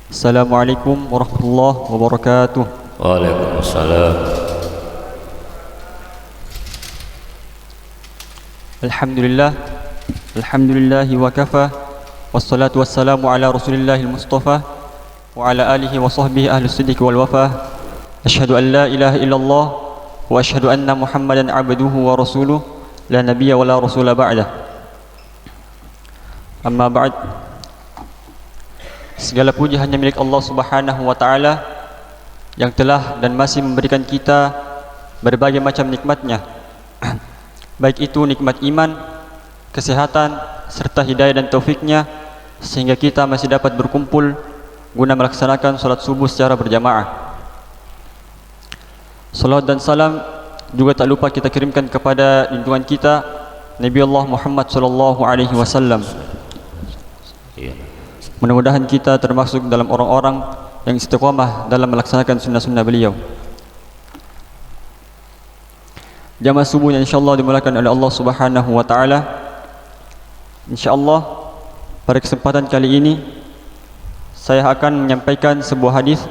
Assalamualaikum warahmatullahi wabarakatuh. Waalaikumsalam. Alhamdulillah, alhamdulillahi wa kafa, wassalatu wassalamu ala rasulillahil mustafa wa ala alihi wa sahbihi ahlus siddiq wal wafa. Asyhadu an la ilaha illallah wa asyhadu anna Muhammadan abduhu wa rasuluh, la nabiyya wa la rasula ba'dah. Amma ba'd. Segala puji hanya milik Allah Subhanahu wa taala yang telah dan masih memberikan kita berbagai macam nikmatnya, baik itu nikmat iman, kesehatan, serta hidayah dan taufiknya, sehingga kita masih dapat berkumpul guna melaksanakan salat subuh secara berjamaah. Salawat dan salam juga tak lupa kita kirimkan kepada junjungan kita Nabi Allah Muhammad sallallahu alaihi wasallam. Mudah-mudahan kita termasuk dalam orang-orang yang istiqamah dalam melaksanakan sunnah-sunnah beliau. Jamaah subuh yang insyaallah dimulakan oleh Allah Subhanahu wa taala. Insyaallah pada kesempatan kali ini saya akan menyampaikan sebuah hadis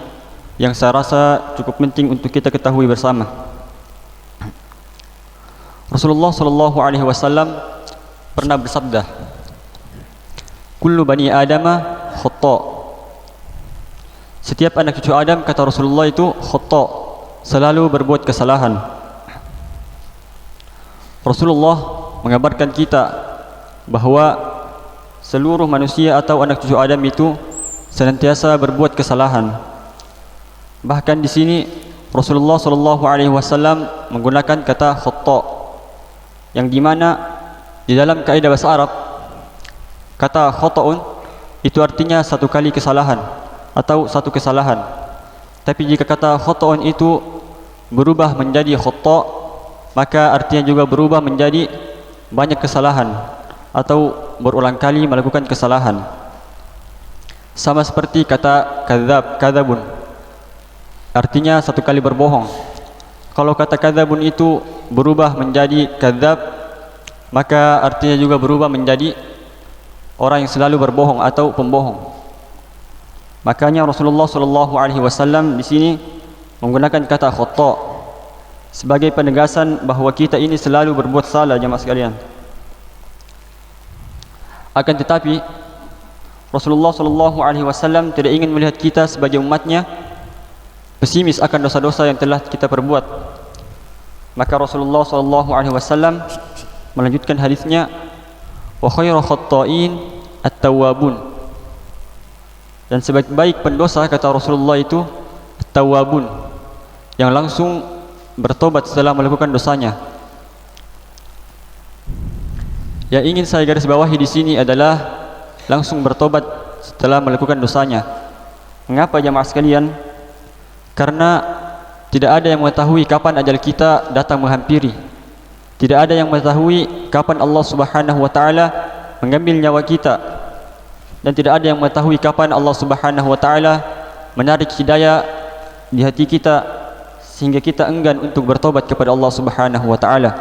yang saya rasa cukup penting untuk kita ketahui bersama. Rasulullah sallallahu alaihi wasallam pernah bersabda, "Kullu bani Adama khata'." Setiap anak cucu Adam, kata Rasulullah, itu khata', selalu berbuat kesalahan. Rasulullah mengabarkan kita bahwa seluruh manusia atau anak cucu Adam itu senantiasa berbuat kesalahan. Bahkan di sini Rasulullah sallallahu alaihi wasallam menggunakan kata khata', yang dimana di dalam kaidah bahasa Arab kata khata'un itu artinya satu kali kesalahan atau satu kesalahan. Tapi jika kata khata'un itu berubah menjadi khata', maka artinya juga berubah menjadi banyak kesalahan atau berulang kali melakukan kesalahan. Sama seperti kata kadzabun, artinya satu kali berbohong. Kalau kata kadzabun itu berubah menjadi kadzab, maka artinya juga berubah menjadi orang yang selalu berbohong atau pembohong. Makanya Rasulullah sallallahu alaihi wasallam di sini menggunakan kata khata' sebagai penegasan bahawa kita ini selalu berbuat salah, jemaah sekalian. Akan tetapi Rasulullah sallallahu alaihi wasallam tidak ingin melihat kita sebagai umatnya pesimis akan dosa-dosa yang telah kita perbuat. Maka Rasulullah sallallahu alaihi wasallam melanjutkan hadisnya, wa khairu khatta'in at-tawwabun. Dan sebaik-baik pendosa, kata Rasulullah, itu at-tawwabun, yang langsung bertobat setelah melakukan dosanya. Yang ingin saya garis bawahi di sini adalah langsung bertobat setelah melakukan dosanya. Mengapa, jemaah sekalian? Karena tidak ada yang mengetahui kapan ajal kita datang menghampiri. Tidak ada yang mengetahui kapan Allah Subhanahu wa taala mengambil nyawa kita, dan tidak ada yang mengetahui kapan Allah Subhanahu wa taala menarik hidayah di hati kita sehingga kita enggan untuk bertobat kepada Allah Subhanahu wa taala.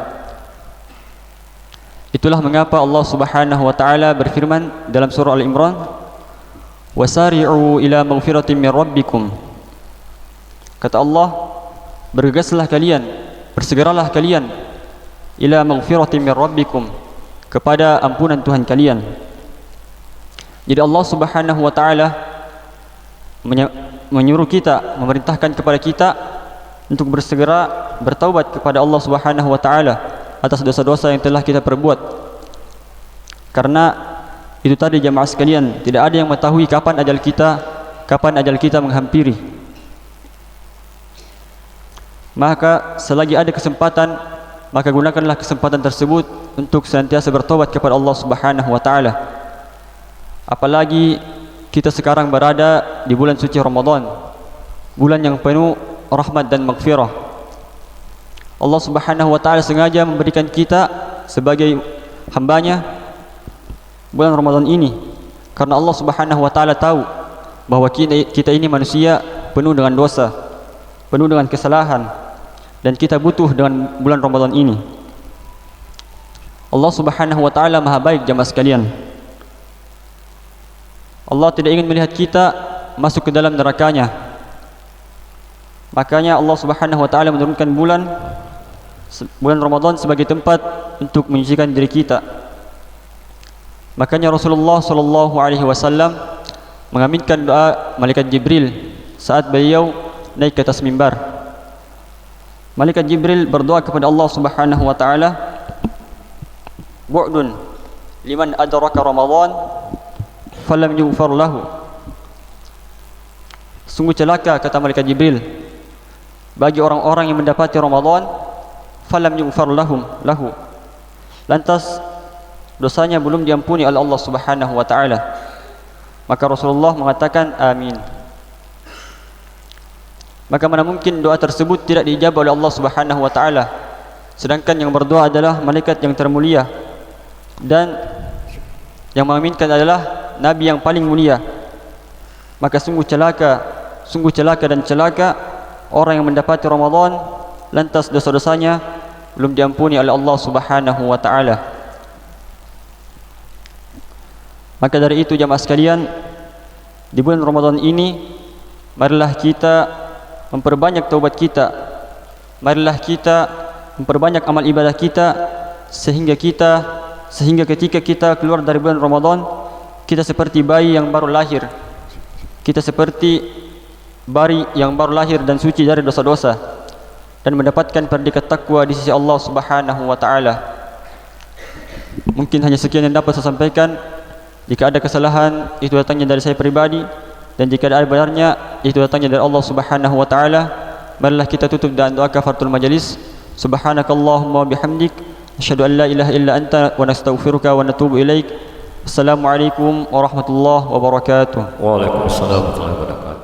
Itulah mengapa Allah Subhanahu wa taala berfirman dalam surah Al-Imran, "Wasari'u ila maghfiratin min rabbikum." Kata Allah, bergegaslah kalian, bersegeralah kalian ila maghfiratin min rabbikum, kepada ampunan Tuhan kalian. Jadi Allah Subhanahu wa taala menyuruh kita, memerintahkan kepada kita untuk bersegera bertaubat kepada Allah Subhanahu wa taala atas dosa-dosa yang telah kita perbuat. Karena itu tadi, jemaah sekalian, tidak ada yang mengetahui kapan ajal kita menghampiri. Maka selagi ada kesempatan, maka gunakanlah kesempatan tersebut untuk senantiasa bertobat kepada Allah Subhanahu wa taala. Apalagi kita sekarang berada di bulan suci Ramadan, bulan yang penuh rahmat dan maghfirah. Allah Subhanahu wa taala sengaja memberikan kita sebagai hambanya bulan Ramadan ini karena Allah Subhanahu wa taala tahu bahwa kita ini manusia penuh dengan dosa, penuh dengan kesalahan, dan kita butuh dengan bulan Ramadan ini. Allah Subhanahu wa taala Maha baik, jemaah sekalian. Allah tidak ingin melihat kita masuk ke dalam nerakanya. Makanya Allah Subhanahu wa taala menurunkan bulan Ramadan sebagai tempat untuk menyucikan diri kita. Makanya Rasulullah sallallahu alaihi wasallam mengaminkan doa malaikat Jibril saat beliau naik ke atas mimbar. Malaikat Jibril berdoa kepada Allah Subhanahu wa taala, "Bu'dun liman adraka Ramadan falam yughfar lahu." Sungguh celaka, kata malaikat Jibril, bagi orang-orang yang mendapati Ramadan falam yughfar lahu, lantas dosanya belum diampuni oleh Allah Subhanahu wa taala. Maka Rasulullah mengatakan amin. Maka mana mungkin doa tersebut tidak diijabah oleh Allah Subhanahu wa taala, sedangkan yang berdoa adalah malaikat yang termulia dan yang mengaminkan adalah nabi yang paling mulia. Maka sungguh celaka dan celaka orang yang mendapati Ramadan lantas dosa-dosanya belum diampuni oleh Allah Subhanahu wa taala. Maka dari itu jamaah sekalian, di bulan Ramadan ini marilah kita memperbanyak taubat kita, marilah kita memperbanyak amal ibadah kita, sehingga ketika kita keluar dari bulan Ramadan, kita seperti bayi yang baru lahir, kita seperti bayi yang baru lahir dan suci dari dosa-dosa, dan mendapatkan predikat takwa di sisi Allah Subhanahu wa taala. Mungkin hanya sekian yang dapat saya sampaikan. Jika ada kesalahan, itu datangnya dari saya pribadi, dan jika ada benarnya, itu datangnya dari Allah Subhanahu wa taala. Marilah kita tutup dengan doa kafaratul majelis. Subhanakallahumma bihamdik, asyhadu an la ilaha illa anta wa nastaghfiruka wa natubu ilaik. Assalamualaikum warahmatullahi wabarakatuh. Waalaikumsalam warahmatullahi wabarakatuh.